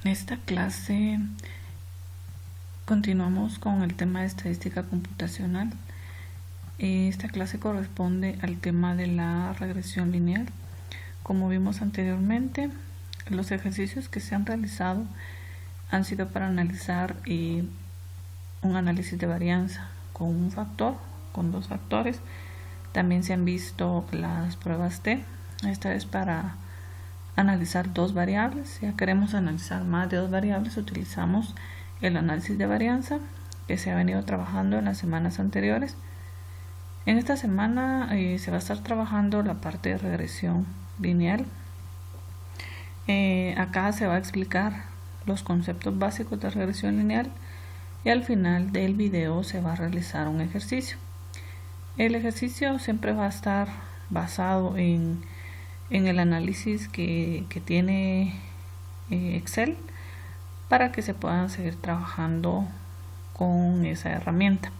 esta clase continuamos con el tema de estadística computacional. Esta clase corresponde al tema de la regresión lineal. Como vimos anteriormente, los ejercicios que se han realizado han sido para analizar un análisis de varianza con un factor, con dos factores. También se han visto las pruebas T. Esta es para analizar dos variables. Si ya queremos analizar más de dos variables, utilizamos el análisis de varianza que se ha venido trabajando en las semanas anteriores. En esta semana se va a estar trabajando la parte de regresión lineal. Acá se va a explicar los conceptos básicos de regresión lineal y al final del video se va a realizar un ejercicio. El ejercicio siempre va a estar basado en el análisis que tiene Excel para que se puedan seguir trabajando con esa herramienta.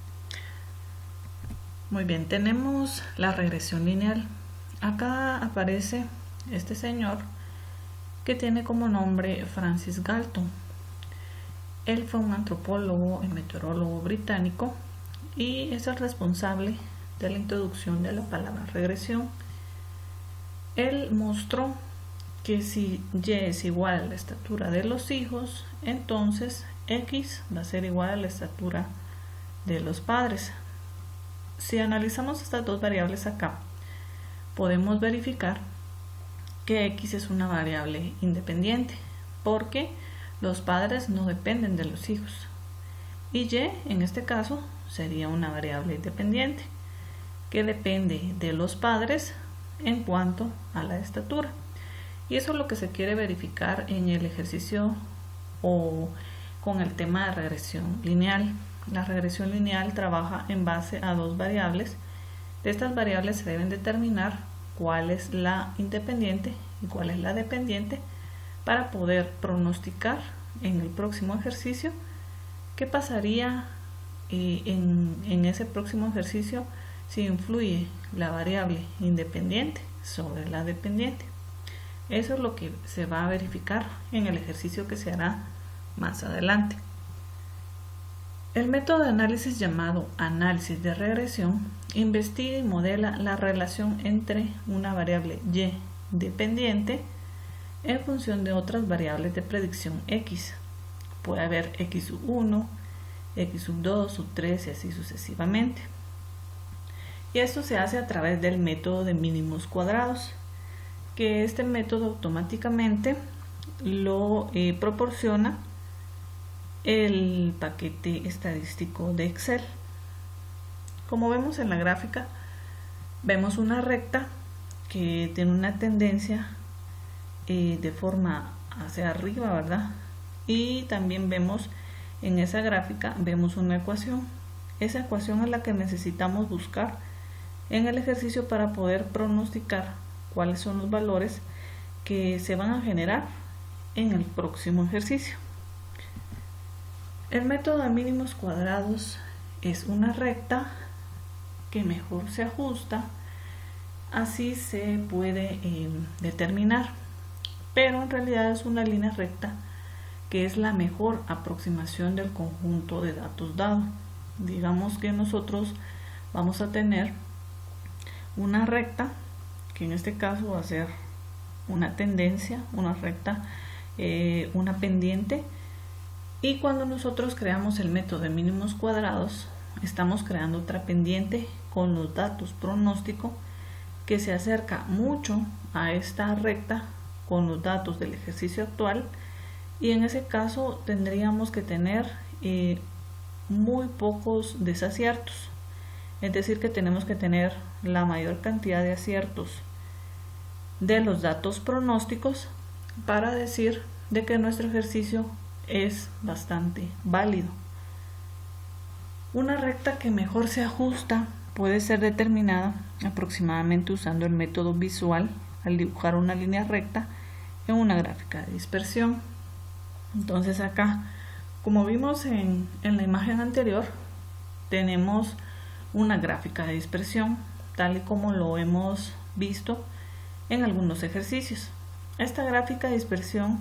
Muy bien, tenemos la regresión lineal. Acá aparece este señor que tiene como nombre Francis Galton. Él fue un antropólogo y meteorólogo británico y es el responsable de la introducción de la palabra regresión. Él mostró que si Y es igual a la estatura de los hijos, entonces X va a ser igual a la estatura de los padres. Si analizamos estas dos variables acá, podemos verificar que X es una variable independiente, porque los padres no dependen de los hijos. Y Y, en este caso, sería una variable independiente, que depende de los padres en cuanto a la estatura. Y eso es lo que se quiere verificar en el ejercicio o con el tema de regresión lineal. La regresión lineal trabaja en base a dos variables. De estas variables se deben determinar cuál es la independiente y cuál es la dependiente para poder pronosticar en el próximo ejercicio qué pasaría en ese próximo ejercicio si influye la variable independiente sobre la dependiente. Eso es lo que se va a verificar en el ejercicio que se hará más adelante. El método de análisis llamado análisis de regresión investiga y modela la relación entre una variable Y dependiente en función de otras variables de predicción X. Puede haber X1, X2, X3 y así sucesivamente. Y esto se hace a través del método de mínimos cuadrados, que este método automáticamente lo proporciona el paquete estadístico de Excel. Como vemos en la gráfica, vemos una recta que tiene una tendencia de forma hacia arriba, ¿verdad? Y también vemos en esa gráfica, vemos una ecuación. Esa ecuación es la que necesitamos buscar en el ejercicio para poder pronosticar cuáles son los valores que se van a generar en el próximo ejercicio. El método de mínimos cuadrados es una recta que mejor se ajusta, así se puede determinar, pero en realidad es una línea recta que es la mejor aproximación del conjunto de datos dado. Digamos que nosotros vamos a tener una recta que en este caso va a ser una tendencia, una recta, una pendiente, y cuando nosotros creamos el método de mínimos cuadrados estamos creando otra pendiente con los datos pronóstico que se acerca mucho a esta recta con los datos del ejercicio actual, y en ese caso tendríamos que tener muy pocos desaciertos, es decir que tenemos que tener la mayor cantidad de aciertos de los datos pronósticos para decir de que nuestro ejercicio es bastante válido. Una recta que mejor se ajusta puede ser determinada aproximadamente usando el método visual al dibujar una línea recta en una gráfica de dispersión. Entonces acá, como vimos en la imagen anterior, tenemos una gráfica de dispersión tal y como lo hemos visto en algunos ejercicios. Esta gráfica de dispersión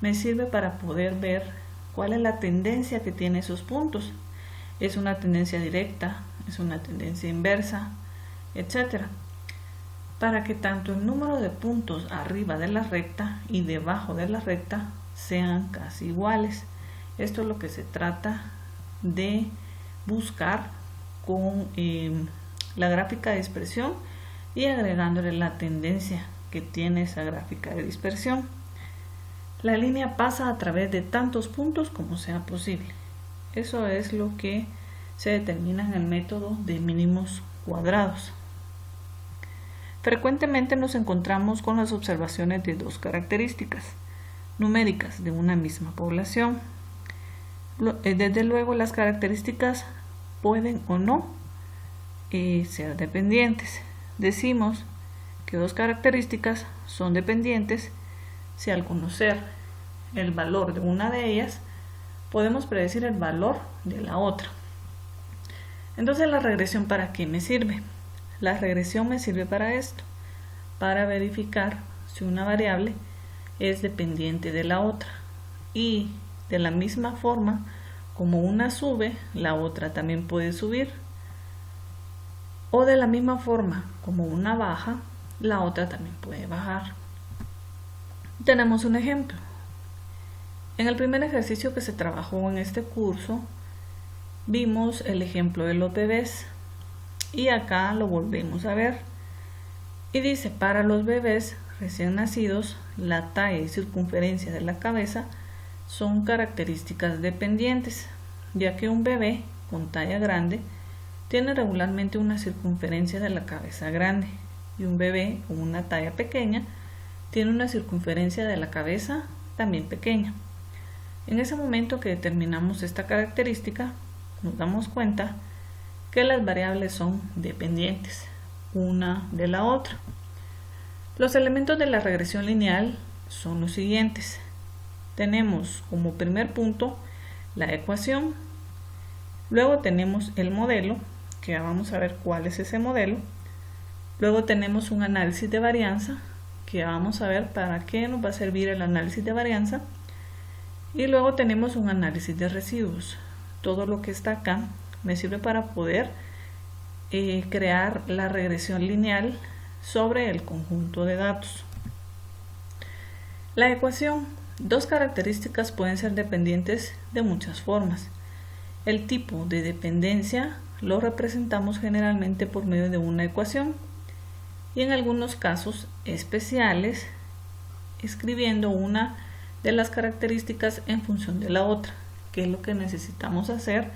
me sirve para poder ver cuál es la tendencia que tiene esos puntos. Es una tendencia directa, es una tendencia inversa, etcétera, para que tanto el número de puntos arriba de la recta y debajo de la recta sean casi iguales. Esto es lo que se trata de buscar con la gráfica de dispersión y agregándole la tendencia que tiene esa gráfica de dispersión. La línea pasa a través de tantos puntos como sea posible. Eso es lo que se determina en el método de mínimos cuadrados. Frecuentemente nos encontramos con las observaciones de dos características numéricas de una misma población. Desde luego, las características pueden o no ser dependientes. Decimos que dos características son dependientes si al conocer el valor de una de ellas podemos predecir el valor de la otra. Entonces, ¿la regresión para qué me sirve? La regresión me sirve para esto, para verificar si una variable es dependiente de la otra, y de la misma forma como una sube, la otra también puede subir, o de la misma forma como una baja, la otra también puede bajar. Tenemos un ejemplo. En el primer ejercicio que se trabajó en este curso, vimos el ejemplo de los bebés y acá lo volvemos a ver. Y dice, para los bebés recién nacidos, la talla y circunferencia de la cabeza son características dependientes, ya que un bebé con talla grande tiene regularmente una circunferencia de la cabeza grande y un bebé con una talla pequeña tiene una circunferencia de la cabeza también pequeña. En ese momento que determinamos esta característica, nos damos cuenta que las variables son dependientes una de la otra. Los elementos de la regresión lineal son los siguientes. Tenemos como primer punto la ecuación, luego tenemos el modelo, que ya vamos a ver cuál es ese modelo, luego tenemos un análisis de varianza, que ya vamos a ver para qué nos va a servir el análisis de varianza, y luego tenemos un análisis de residuos. Todo lo que está acá me sirve para poder crear la regresión lineal sobre el conjunto de datos. La ecuación. Dos características pueden ser dependientes de muchas formas. El tipo de dependencia lo representamos generalmente por medio de una ecuación y en algunos casos especiales escribiendo una de las características en función de la otra, que es lo que necesitamos hacer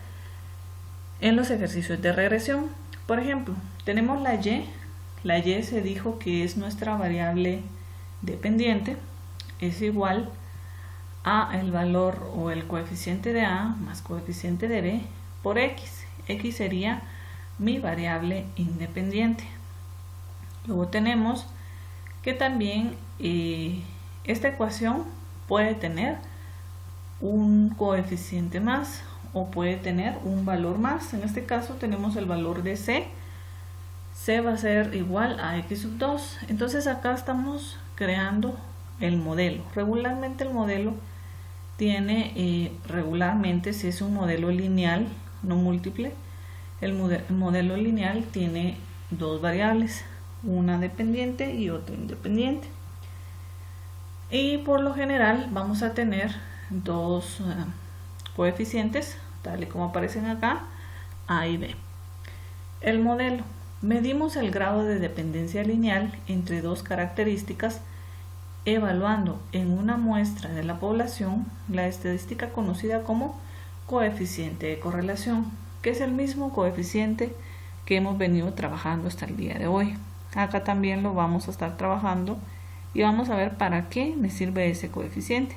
en los ejercicios de regresión. Por ejemplo, tenemos la y. La y se dijo que es nuestra variable dependiente, es igual a el valor o el coeficiente de a más coeficiente de b por x. X sería mi variable independiente. Luego tenemos que también esta ecuación puede tener un coeficiente más o puede tener un valor más. En este caso tenemos el valor de c. C va a ser igual a x sub 2. Entonces acá estamos creando el modelo. Regularmente el modelo tiene, regularmente si es un modelo lineal, no múltiple, el modelo lineal tiene dos variables, una dependiente y otra independiente. Y por lo general vamos a tener dos coeficientes, tal y como aparecen acá, a y b. El modelo. Medimos el grado de dependencia lineal entre dos características evaluando en una muestra de la población la estadística conocida como coeficiente de correlación, que es el mismo coeficiente que hemos venido trabajando hasta el día de hoy. Acá también lo vamos a estar trabajando y vamos a ver para qué me sirve ese coeficiente.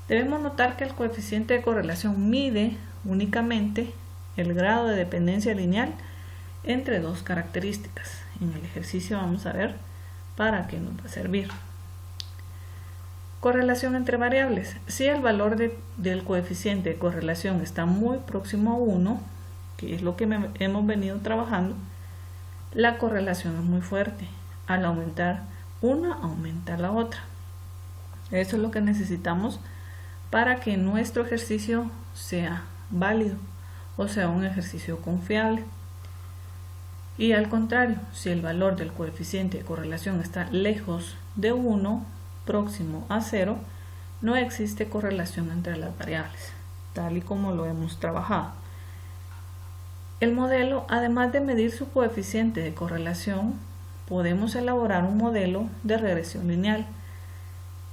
Debemos notar que el coeficiente de correlación mide únicamente el grado de dependencia lineal entre dos características. En el ejercicio vamos a ver para qué nos va a servir. Correlación entre variables. Si el valor del coeficiente de correlación está muy próximo a 1, que es lo que hemos venido trabajando, la correlación es muy fuerte. Al aumentar una, aumenta la otra. Eso es lo que necesitamos para que nuestro ejercicio sea válido, o sea, un ejercicio confiable. Y al contrario, si el valor del coeficiente de correlación está lejos de 1, próximo a 0, no existe correlación entre las variables, tal y como lo hemos trabajado. El modelo, además de medir su coeficiente de correlación, podemos elaborar un modelo de regresión lineal.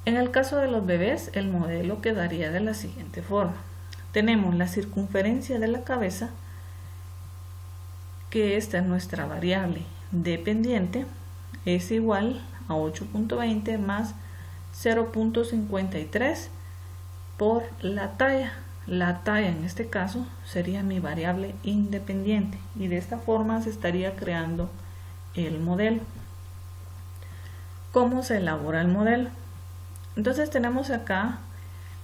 En el caso de los bebés, el modelo quedaría de la siguiente forma. Tenemos la circunferencia de la cabeza, que esta es nuestra variable dependiente, es igual a 8.20 más 0.53 por la talla. La talla en este caso sería mi variable independiente y de esta forma se estaría creando el modelo. ¿Cómo se elabora el modelo? Entonces tenemos acá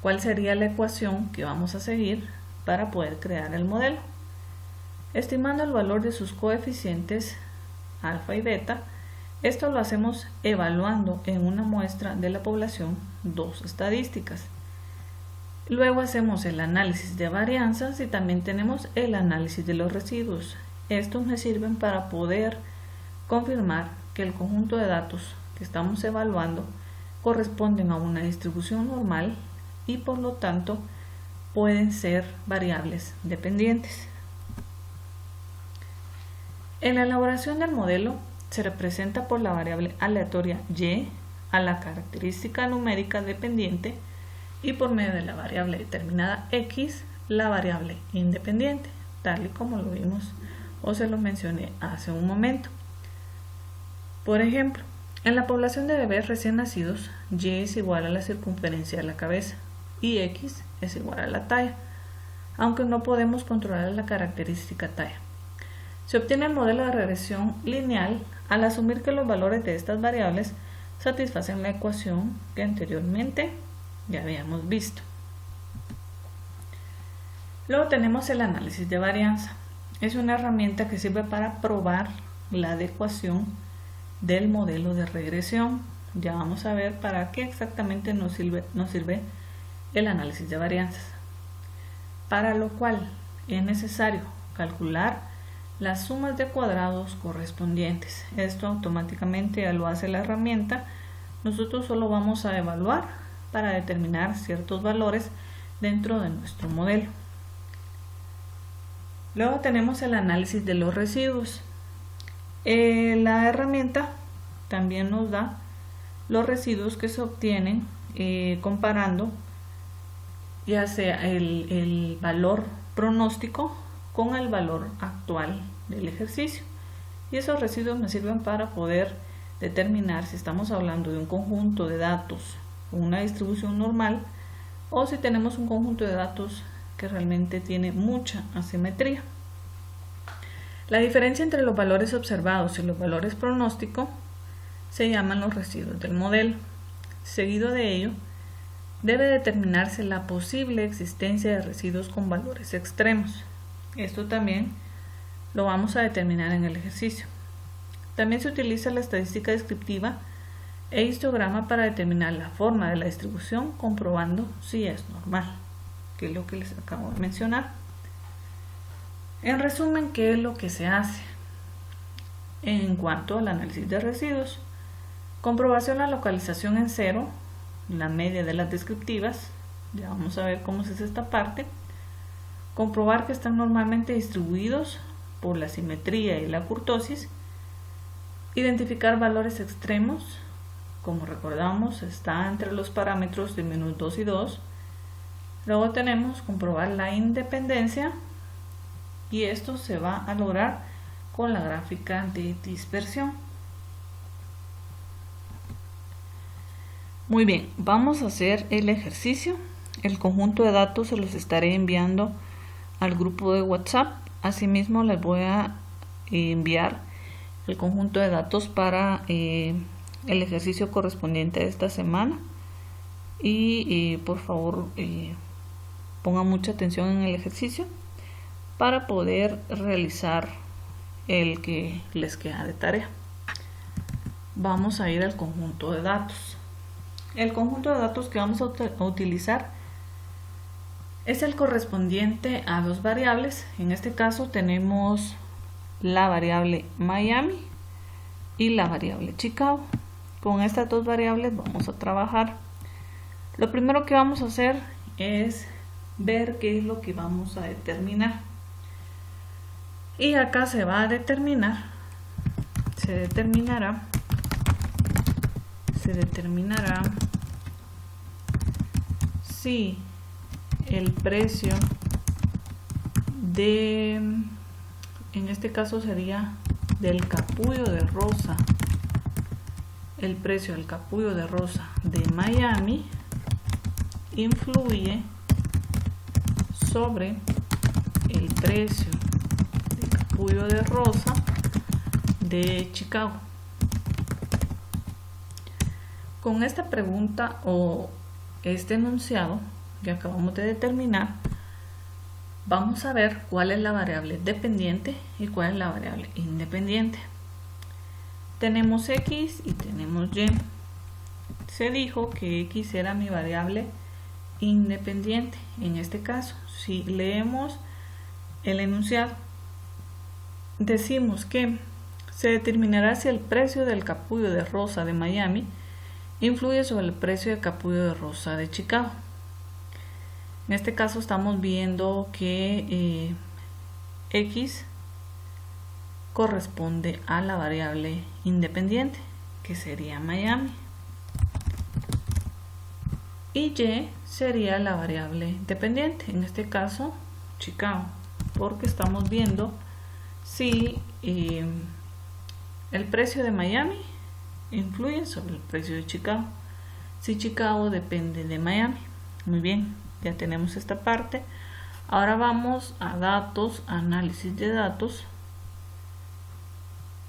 cuál sería la ecuación que vamos a seguir para poder crear el modelo. Estimando el valor de sus coeficientes alfa y beta, esto lo hacemos evaluando en una muestra de la población 2 estadísticas. Luego hacemos el análisis de varianzas y también tenemos el análisis de los residuos. Estos me sirven para poder confirmar que el conjunto de datos que estamos evaluando corresponden a una distribución normal y por lo tanto pueden ser variables dependientes. En la elaboración del modelo se representa por la variable aleatoria y a la característica numérica dependiente y por medio de la variable determinada x la variable independiente, tal y como lo vimos o se lo mencioné hace un momento. Por ejemplo, en la población de bebés recién nacidos, y es igual a la circunferencia de la cabeza y x es igual a la talla, aunque no podemos controlar la característica talla. Se obtiene el modelo de regresión lineal al asumir que los valores de estas variables satisfacen la ecuación que anteriormente ya habíamos visto. Luego tenemos el análisis de varianza. Es una herramienta que sirve para probar la adecuación del modelo de regresión. Ya vamos a ver para qué exactamente nos sirve el análisis de varianzas. Para lo cual es necesario calcular las sumas de cuadrados correspondientes. Esto automáticamente lo hace la herramienta. Nosotros solo vamos a evaluar para determinar ciertos valores dentro de nuestro modelo. Luego tenemos el análisis de los residuos. La herramienta también nos da los residuos que se obtienen comparando ya sea el valor pronóstico con el valor actual del ejercicio, y esos residuos me sirven para poder determinar si estamos hablando de un conjunto de datos con una distribución normal o si tenemos un conjunto de datos que realmente tiene mucha asimetría. La diferencia entre los valores observados y los valores pronósticos se llaman los residuos del modelo. Seguido de ello, debe determinarse la posible existencia de residuos con valores extremos. Esto también lo vamos a determinar en el ejercicio. También se utiliza la estadística descriptiva e histograma para determinar la forma de la distribución, comprobando si es normal, que es lo que les acabo de mencionar. En resumen, ¿qué es lo que se hace? En cuanto al análisis de residuos, comprobación de la localización en cero, la media de las descriptivas, ya vamos a ver cómo se hace esta parte. Comprobar que están normalmente distribuidos por la simetría y la kurtosis. Identificar valores extremos, como recordamos está entre los parámetros de menos 2 y 2. Luego tenemos comprobar la independencia y esto se va a lograr con la gráfica de dispersión. Muy bien, vamos a hacer el ejercicio. El conjunto de datos se los estaré enviando al grupo de WhatsApp. Asimismo les voy a enviar el conjunto de datos para el ejercicio correspondiente a esta semana y por favor pongan mucha atención en el ejercicio para poder realizar el que les queda de tarea. Vamos a ir al conjunto de datos. El conjunto de datos que vamos a utilizar es el correspondiente a dos variables. En este caso tenemos la variable Miami y la variable Chicago. Con estas dos variables vamos a trabajar. Lo primero que vamos a hacer es ver qué es lo que vamos a determinar. Y acá se va a determinar, se determinará si el precio de, en este caso sería del capullo de rosa, el precio del capullo de rosa de Miami influye sobre el precio del capullo de rosa de Chicago. Con esta pregunta o este enunciado que acabamos de determinar, vamos a ver cuál es la variable dependiente y cuál es la variable independiente. Tenemos X y tenemos Y. Se dijo que X era mi variable independiente. En este caso, si leemos el enunciado, decimos que se determinará si el precio del capullo de rosa de Miami influye sobre el precio del capullo de rosa de Chicago. En este caso estamos viendo que X corresponde a la variable independiente, que sería Miami, y Y sería la variable dependiente, en este caso Chicago, porque estamos viendo si el precio de Miami influye sobre el precio de Chicago, si Chicago depende de Miami. Muy bien, ya tenemos esta parte. Ahora vamos a datos, análisis de datos,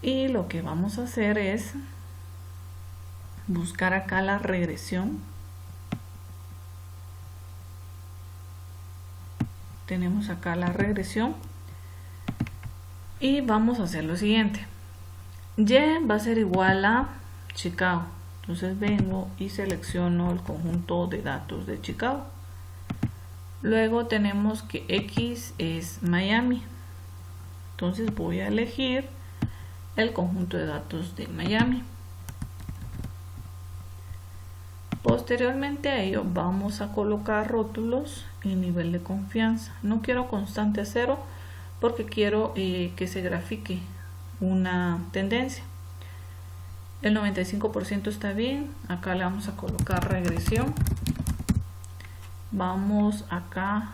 y lo que vamos a hacer es buscar acá la regresión. Tenemos acá la regresión y vamos a hacer lo siguiente. Y va a ser igual a Chicago. Entonces vengo y selecciono el conjunto de datos de Chicago. Luego tenemos que X es Miami. Entonces voy a elegir el conjunto de datos de Miami. Posteriormente a ello vamos a colocar rótulos y nivel de confianza. No quiero constante a 0 porque quiero que se grafique una tendencia. El 95% está bien. Acá le vamos a colocar regresión. Vamos acá a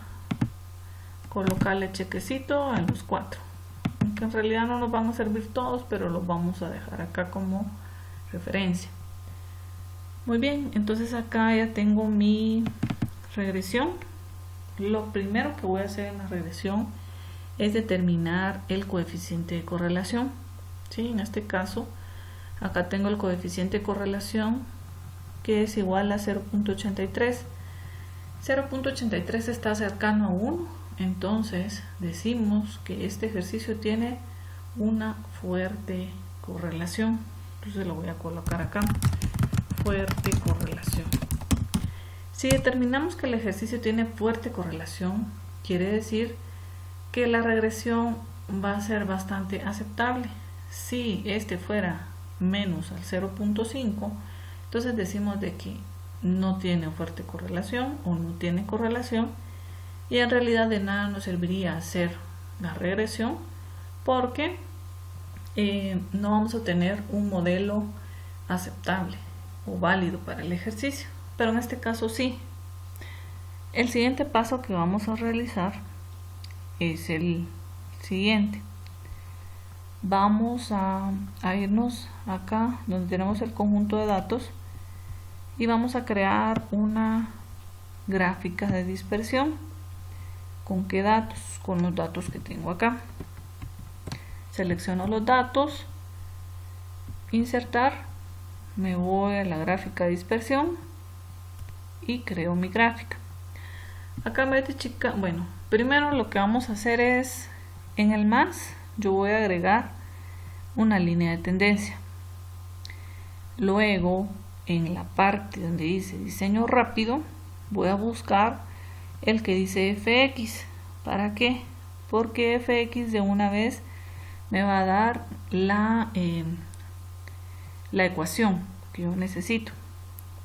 colocarle chequecito a los 4, aunque en realidad no nos van a servir todos, pero los vamos a dejar acá como referencia. Muy bien, entonces acá ya tengo mi regresión. Lo primero que voy a hacer en la regresión es determinar el coeficiente de correlación. ¿Sí? En este caso acá tengo el coeficiente de correlación, que es igual a 0.83. 0.83 está cercano a 1, entonces decimos que este ejercicio tiene una fuerte correlación. Entonces lo voy a colocar acá, fuerte correlación. Si determinamos que el ejercicio tiene fuerte correlación, quiere decir que la regresión va a ser bastante aceptable. Si este fuera menos al 0.5, entonces decimos de que no tiene fuerte correlación o no tiene correlación, y en realidad de nada nos serviría hacer la regresión porque no vamos a tener un modelo aceptable o válido para el ejercicio, pero en este caso sí. El siguiente paso que vamos a realizar es el siguiente. Vamos a irnos acá donde tenemos el conjunto de datos y vamos a crear una gráfica de dispersión. ¿Con qué datos? Con los datos que tengo acá. Selecciono los datos, insertar, me voy a la gráfica de dispersión y creo mi gráfica. Acá en vez de Chicago, bueno, primero lo que vamos a hacer es, en el más, yo voy a agregar una línea de tendencia. Luego, en la parte donde dice diseño rápido, voy a buscar el que dice fx. ¿Para qué? Porque fx de una vez me va a dar la ecuación que yo necesito.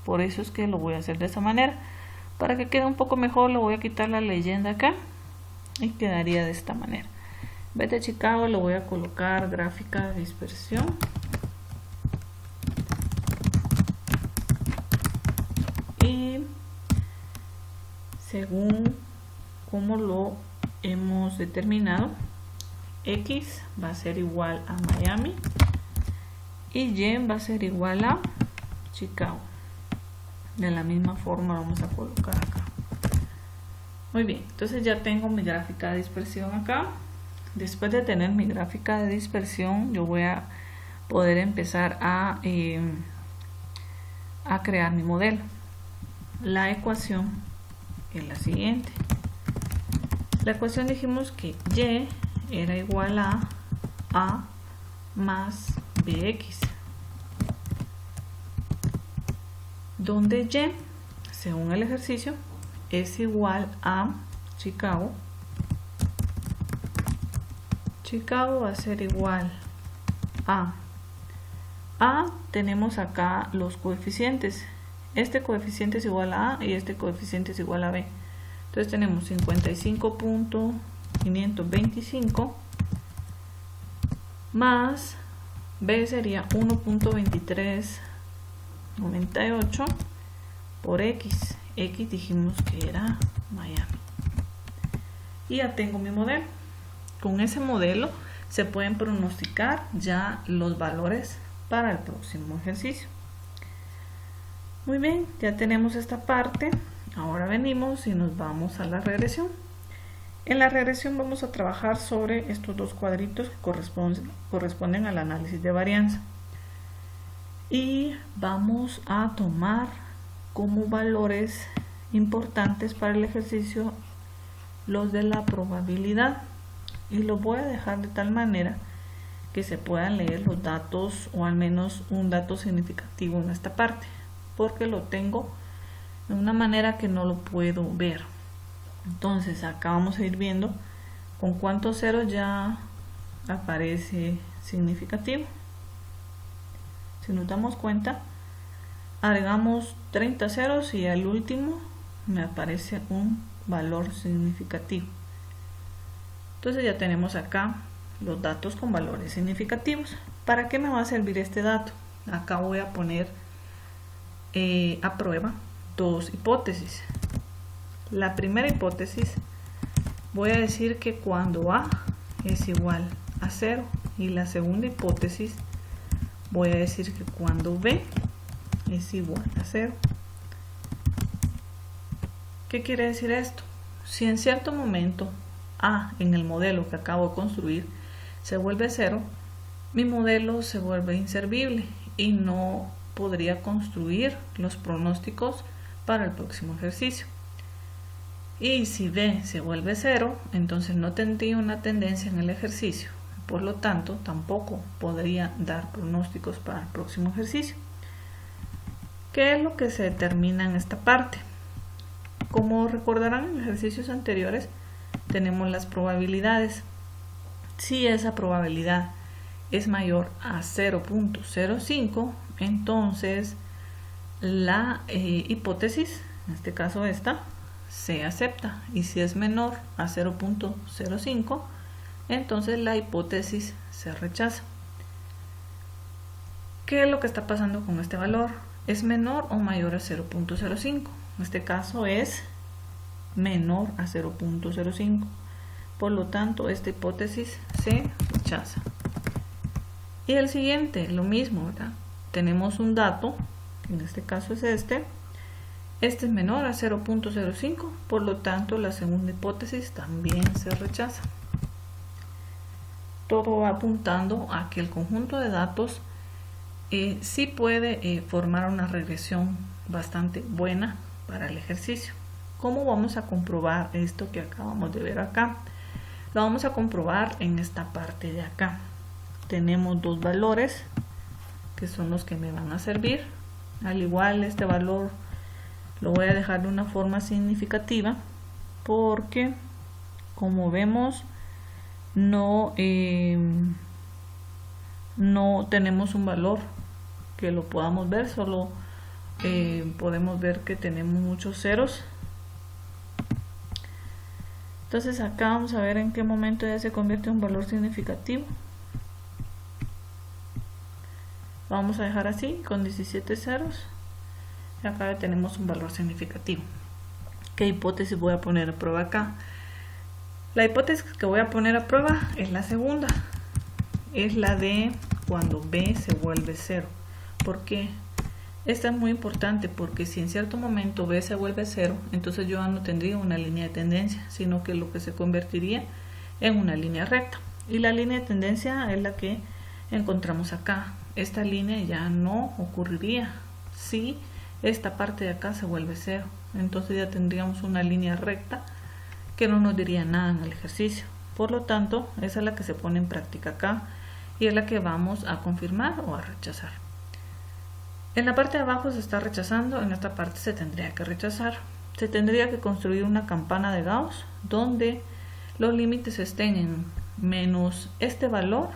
Por eso es que lo voy a hacer de esa manera. Para que quede un poco mejor, le voy a quitar la leyenda acá y quedaría de esta manera. En vez de Chicago le voy a colocar gráfica de dispersión. Y según como lo hemos determinado, X va a ser igual a Miami y Y va a ser igual a Chicago. De la misma forma vamos a colocar acá. Muy bien, entonces ya tengo mi gráfica de dispersión acá. Después de tener mi gráfica de dispersión, yo voy a poder empezar a crear mi modelo. La ecuación es la siguiente. La ecuación dijimos que Y era igual a más BX, donde Y, según el ejercicio, es igual a Chicago. Chicago va a ser igual a tenemos acá los coeficientes. Este coeficiente es igual a A y este coeficiente es igual a B. Entonces tenemos 55.525 más B sería 1.2398 por X. X dijimos que era Miami. Y ya tengo mi modelo. Con ese modelo se pueden pronosticar ya los valores para el próximo ejercicio. Muy bien, ya tenemos esta parte. Ahora venimos y nos vamos a la regresión. En la regresión vamos a trabajar sobre estos dos cuadritos que corresponden al análisis de varianza. Y vamos a tomar como valores importantes para el ejercicio los de la probabilidad. Y los voy a dejar de tal manera que se puedan leer los datos o al menos un dato significativo en esta parte, porque lo tengo de una manera que no lo puedo ver. Entonces acá vamos a ir viendo con cuántos ceros ya aparece significativo. Si nos damos cuenta, agregamos 30 ceros y al último me aparece un valor significativo. Entonces ya tenemos acá los datos con valores significativos. ¿Para qué me va a servir este dato? Acá voy a poner a prueba dos hipótesis. La primera hipótesis, voy a decir que cuando A es igual a 0, y la segunda hipótesis, voy a decir que cuando B es igual a 0. ¿Qué quiere decir esto? Si en cierto momento A en el modelo que acabo de construir se vuelve 0, mi modelo se vuelve inservible y no podría construir los pronósticos para el próximo ejercicio. Y si B se vuelve 0, entonces no tendría una tendencia en el ejercicio. Por lo tanto, tampoco podría dar pronósticos para el próximo ejercicio. ¿Qué es lo que se determina en esta parte? Como recordarán en ejercicios anteriores, tenemos las probabilidades. Si esa probabilidad es mayor a 0.05, entonces la hipótesis, en este caso esta, se acepta, y si es menor a 0.05, entonces la hipótesis se rechaza. ¿Qué es lo que está pasando con este valor? ¿Es menor o mayor a 0.05? En este caso es menor a 0.05, por lo tanto esta hipótesis se rechaza. Y el siguiente, lo mismo, ¿verdad? Tenemos un dato, en este caso es este es menor a 0.05, por lo tanto la segunda hipótesis también se rechaza. Todo va apuntando a que el conjunto de datos sí puede formar una regresión bastante buena para el ejercicio. ¿Cómo vamos a comprobar esto que acabamos de ver acá? Lo vamos a comprobar en esta parte de acá. Tenemos dos valores que son los que me van a servir Al igual, este valor lo voy a dejar de una forma significativa porque, como vemos, no tenemos un valor que lo podamos ver, solo podemos ver que tenemos muchos ceros. Entonces acá vamos a ver en qué momento ya se convierte en un valor significativo. Vamos a dejar así con 17 ceros y acá ya tenemos un valor significativo. ¿Qué hipótesis voy a poner a prueba acá? La hipótesis que voy a poner a prueba es la segunda, es la de cuando b se vuelve 0. ¿Por qué? Esta es muy importante porque si en cierto momento b se vuelve 0, entonces yo no tendría una línea de tendencia, sino que lo que se convertiría en una línea recta. Y la línea de tendencia es la que encontramos acá. Esta línea ya no ocurriría si esta parte de acá se vuelve 0. Entonces ya tendríamos una línea recta que no nos diría nada en el ejercicio. Por lo tanto, esa es la que se pone en práctica acá y es la que vamos a confirmar o a rechazar. En la parte de abajo se está rechazando, en esta parte se tendría que rechazar. Se tendría que construir una campana de Gauss donde los límites estén en menos este valor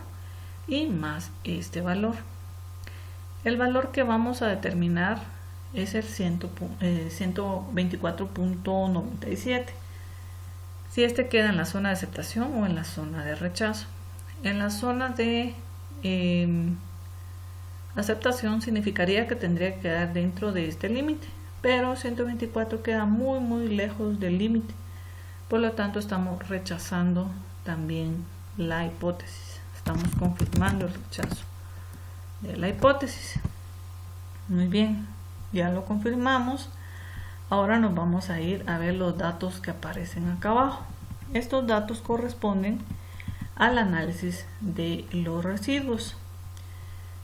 y más este valor. El valor que vamos a determinar es el 124.97. Si este queda en la zona de aceptación o en la zona de rechazo. En la zona de aceptación significaría que tendría que quedar dentro de este límite, pero 124 queda muy lejos del límite, por lo tanto estamos rechazando también la hipótesis, estamos confirmando el rechazo de la hipótesis. Muy bien, ya lo confirmamos. Ahora nos vamos a ir a ver los datos que aparecen acá abajo. Estos datos corresponden al análisis de los residuos.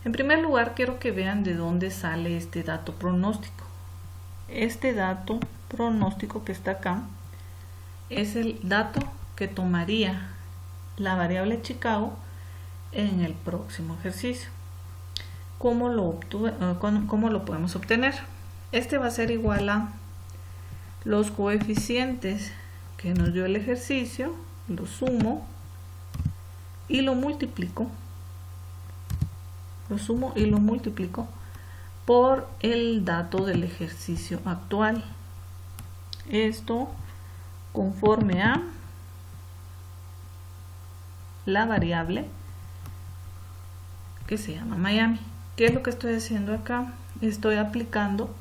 En primer lugar, quiero que vean de dónde sale este dato pronóstico. Este dato pronóstico que está acá es el dato que tomaría la variable Chicago en el próximo ejercicio. ¿Cómo lo podemos obtener? Este va a ser igual a los coeficientes que nos dio el ejercicio, lo sumo y lo multiplico. Lo sumo y lo multiplico por el dato del ejercicio actual. Esto conforme a la variable que se llama Miami. ¿Qué es lo que estoy haciendo acá? Estoy aplicando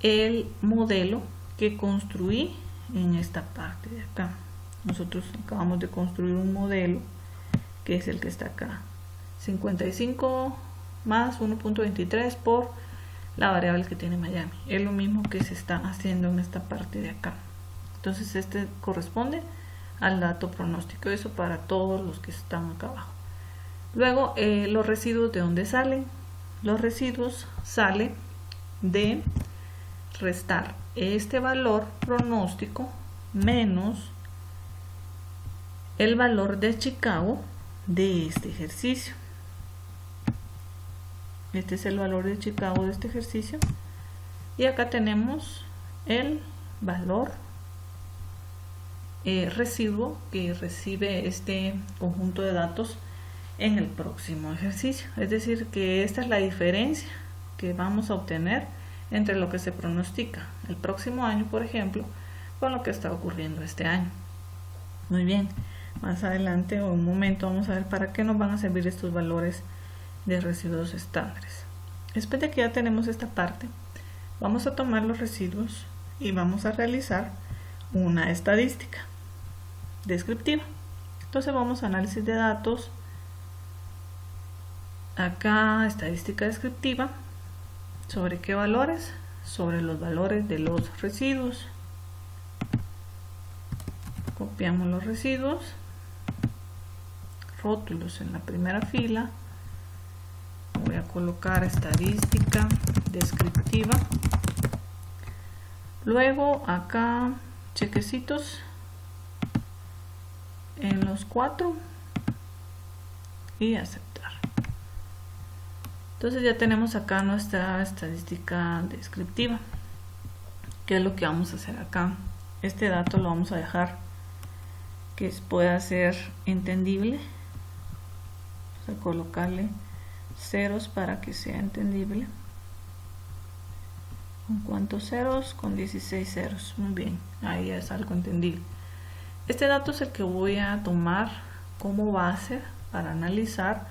el modelo que construí en esta parte de acá. Nosotros acabamos de construir un modelo que es el que está acá. 55 más 1.23 por la variable que tiene Miami. Es lo mismo que se está haciendo en esta parte de acá. Entonces este corresponde al dato pronóstico. Eso para todos los que están acá abajo. Luego los residuos, ¿de dónde salen? Los residuos salen de restar este valor pronóstico menos el valor de Chicago de este ejercicio. Este es el valor de Chicago de este ejercicio y acá tenemos el valor residuo que recibe este conjunto de datos en el próximo ejercicio. Es decir, que esta es la diferencia que vamos a obtener entre lo que se pronostica el próximo año, por ejemplo, con lo que está ocurriendo este año. Muy bien, más adelante o en un momento vamos a ver para qué nos van a servir estos valores de residuos estándares. Después de que ya tenemos esta parte, vamos a tomar los residuos y vamos a realizar una estadística descriptiva. Entonces vamos a análisis de datos, acá estadística descriptiva. ¿Sobre qué valores? Sobre los valores de los residuos. Copiamos los residuos, rótulos en la primera fila. Voy a colocar estadística descriptiva. Luego acá chequecitos en los 4 y aceptar. Entonces ya tenemos acá nuestra estadística descriptiva. ¿Qué es lo que vamos a hacer acá? Este dato lo vamos a dejar que pueda ser entendible. Vamos a colocarle ceros para que sea entendible. ¿Con cuántos ceros? Con 16 ceros. Muy bien, ahí es algo entendible. Este dato es el que voy a tomar como base para analizar,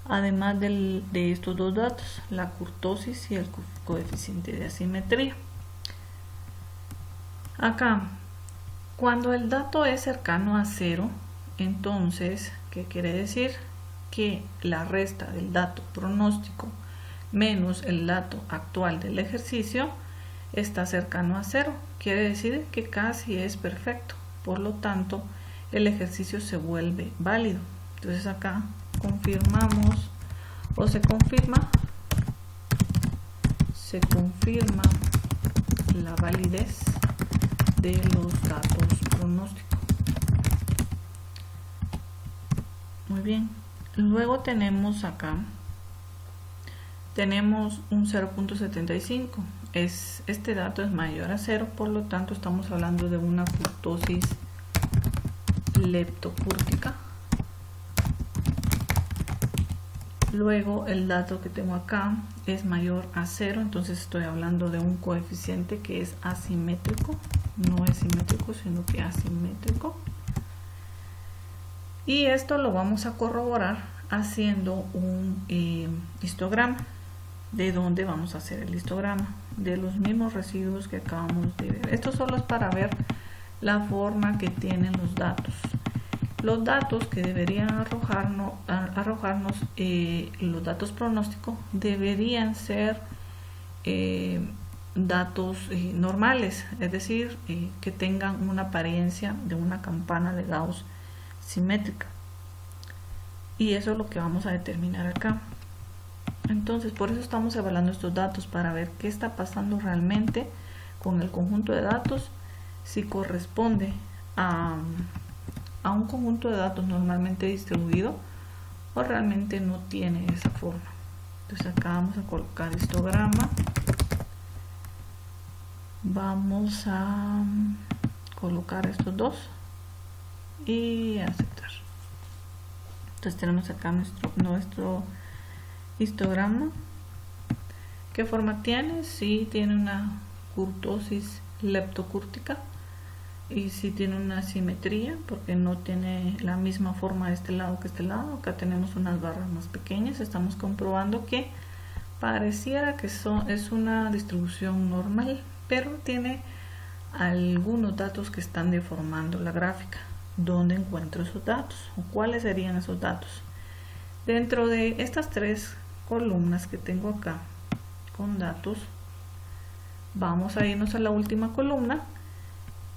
además de estos dos datos, la kurtosis y el coeficiente de asimetría. Acá, cuando el dato es cercano a 0, entonces, ¿qué quiere decir? Que la resta del dato pronóstico menos el dato actual del ejercicio está cercano a 0. Quiere decir que casi es perfecto. Por lo tanto, el ejercicio se vuelve válido. Entonces acá confirmamos o se confirma la validez de los datos pronósticos. Muy bien. Luego tenemos acá un 0.75. Este dato es mayor a 0, por lo tanto estamos hablando de una kurtosis leptocúrtica. Luego el dato que tengo acá es mayor a 0, entonces estoy hablando de un coeficiente que es asimétrico, no es simétrico sino que asimétrico. Y esto lo vamos a corroborar haciendo un histograma. ¿De dónde vamos a hacer el histograma? De los mismos residuos que acabamos de ver. Esto solo es para ver la forma que tienen los datos. Los datos que deberían arrojarnos los datos pronósticos deberían ser datos normales, es decir, que tengan una apariencia de una campana de Gauss simétrica. Y eso es lo que vamos a determinar acá. Entonces, por eso estamos evaluando estos datos, para ver qué está pasando realmente con el conjunto de datos, si corresponde a un conjunto de datos normalmente distribuido o realmente no tiene esa forma. Entonces acá vamos a colocar histograma, vamos a colocar estos dos y aceptar. Entonces tenemos acá nuestro histograma. ¿Qué forma tiene? Sí, tiene una kurtosis leptocúrtica y sí tiene una simetría porque no tiene la misma forma de este lado que este lado. Acá tenemos unas barras más pequeñas. Estamos comprobando que pareciera que es una distribución normal, pero tiene algunos datos que están deformando la gráfica. ¿Dónde encuentro esos datos? ¿O cuáles serían esos datos? Dentro de estas tres columnas que tengo acá con datos, vamos a irnos a la última columna,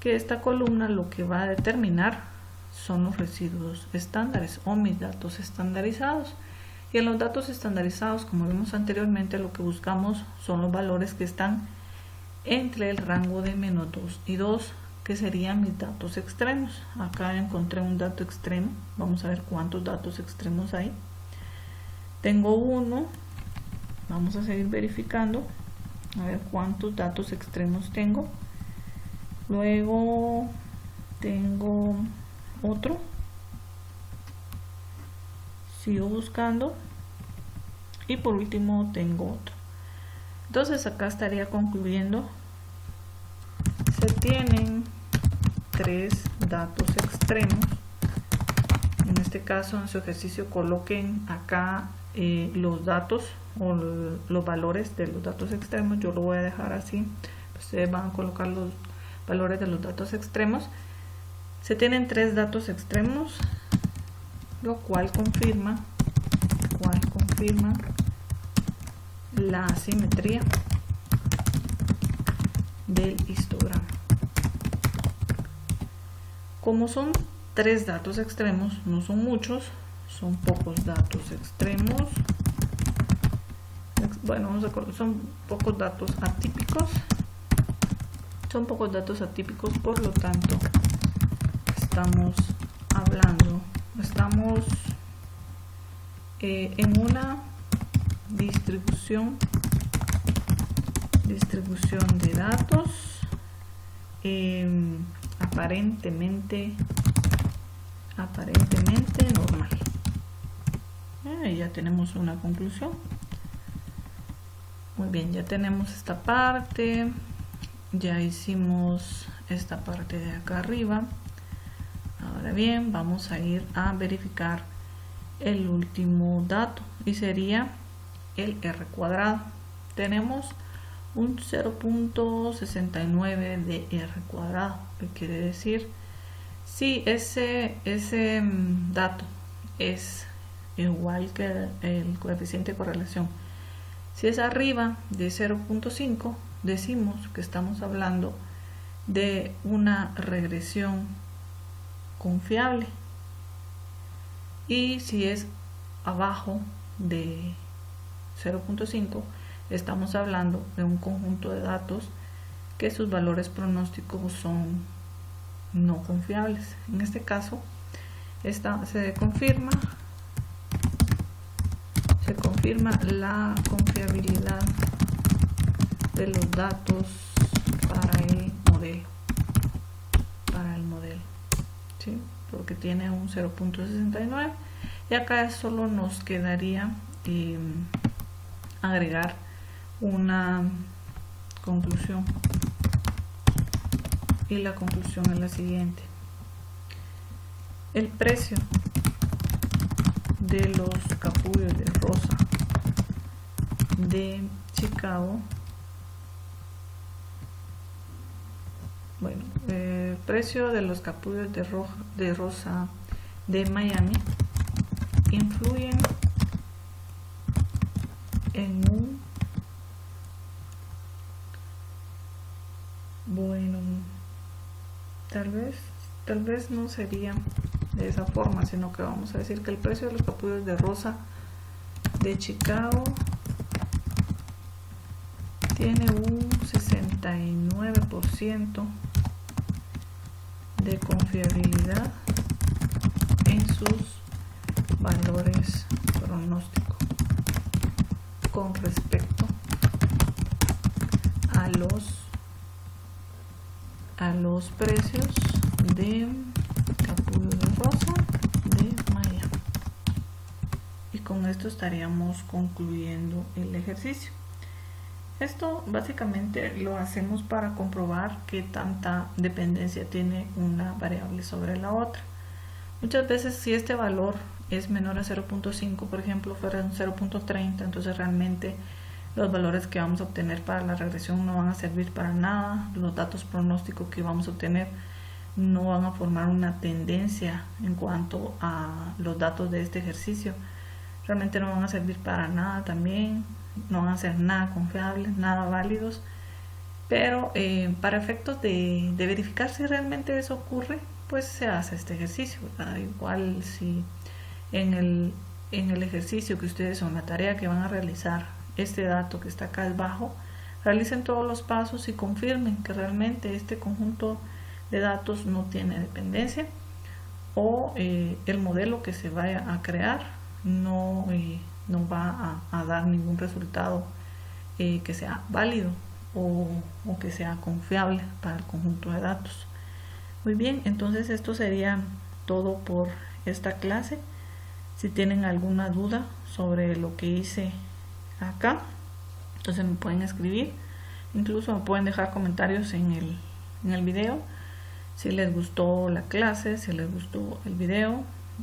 que esta columna lo que va a determinar son los residuos estándares o mis datos estandarizados. Y en los datos estandarizados, como vimos anteriormente, lo que buscamos son los valores que están entre el rango de -2 y 2, que serían mis datos extremos. Acá encontré un dato extremo. Vamos a ver cuántos datos extremos hay. Tengo uno. Vamos a seguir verificando a ver cuántos datos extremos tengo. Luego tengo otro, sigo buscando y por último tengo otro. Entonces acá estaría concluyendo: se tienen tres datos extremos. En este caso, en su ejercicio, coloquen acá los datos o los valores de los datos extremos. Yo lo voy a dejar así. Ustedes van a colocar los valores de los datos extremos. Se tienen tres datos extremos, lo cual confirma la asimetría del histograma. Como son tres datos extremos, no son muchos, son pocos datos extremos. Bueno, son pocos datos atípicos. Son pocos datos atípicos, por lo tanto, estamos en una distribución de datos aparentemente normal. Ya tenemos una conclusión. Muy bien, ya tenemos esta parte, ya hicimos esta parte de acá arriba. Ahora bien, vamos a ir a verificar el último dato y sería el r cuadrado. Tenemos un 0.69 de r cuadrado, que quiere decir si ese dato es igual que el coeficiente de correlación, si es arriba de 0.5, decimos que estamos hablando de una regresión confiable, y si es abajo de 0.5, estamos hablando de un conjunto de datos que sus valores pronósticos son no confiables. En este caso se confirma la confiabilidad de los datos para el modelo, ¿sí? Porque tiene un 0.69, y acá solo nos quedaría agregar una conclusión, y la conclusión es la siguiente: el precio de los capullos de rosa de Chicago, el precio de los capullos de rosa de Miami influyen en un tal vez no sería de esa forma, sino que vamos a decir que el precio de los capullos de rosa de Chicago tiene un 69% de confiabilidad en sus valores pronósticos con respecto a los precios de capullo de rosa de Miami. Y con esto estaríamos concluyendo el ejercicio. Esto básicamente lo hacemos para comprobar qué tanta dependencia tiene una variable sobre la otra. Muchas veces, si este valor es menor a 0.5, por ejemplo, fuera un 0.30, entonces realmente los valores que vamos a obtener para la regresión no van a servir para nada. Los datos pronósticos que vamos a obtener no van a formar una tendencia en cuanto a los datos de este ejercicio. Realmente no van a servir para nada también, no van a ser nada confiables, nada válidos. Pero para efectos de verificar si realmente eso ocurre, pues se hace este ejercicio, ¿verdad? Igual si en el ejercicio que ustedes, o en la tarea que van a realizar, este dato que está acá abajo, realicen todos los pasos y confirmen que realmente este conjunto de datos no tiene dependencia, o el modelo que se vaya a crear no va a dar ningún resultado que sea válido o que sea confiable para el conjunto de datos. Muy bien, entonces esto sería todo por esta clase. Si tienen alguna duda sobre lo que hice acá, entonces me pueden escribir, incluso me pueden dejar comentarios en el video. Si les gustó la clase, si les gustó el video,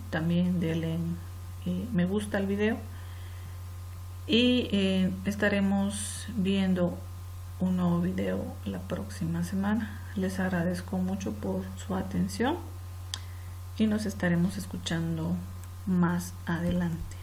también denle me gusta al video, y estaremos viendo un nuevo video la próxima semana. Les agradezco mucho por su atención y nos estaremos escuchando más adelante.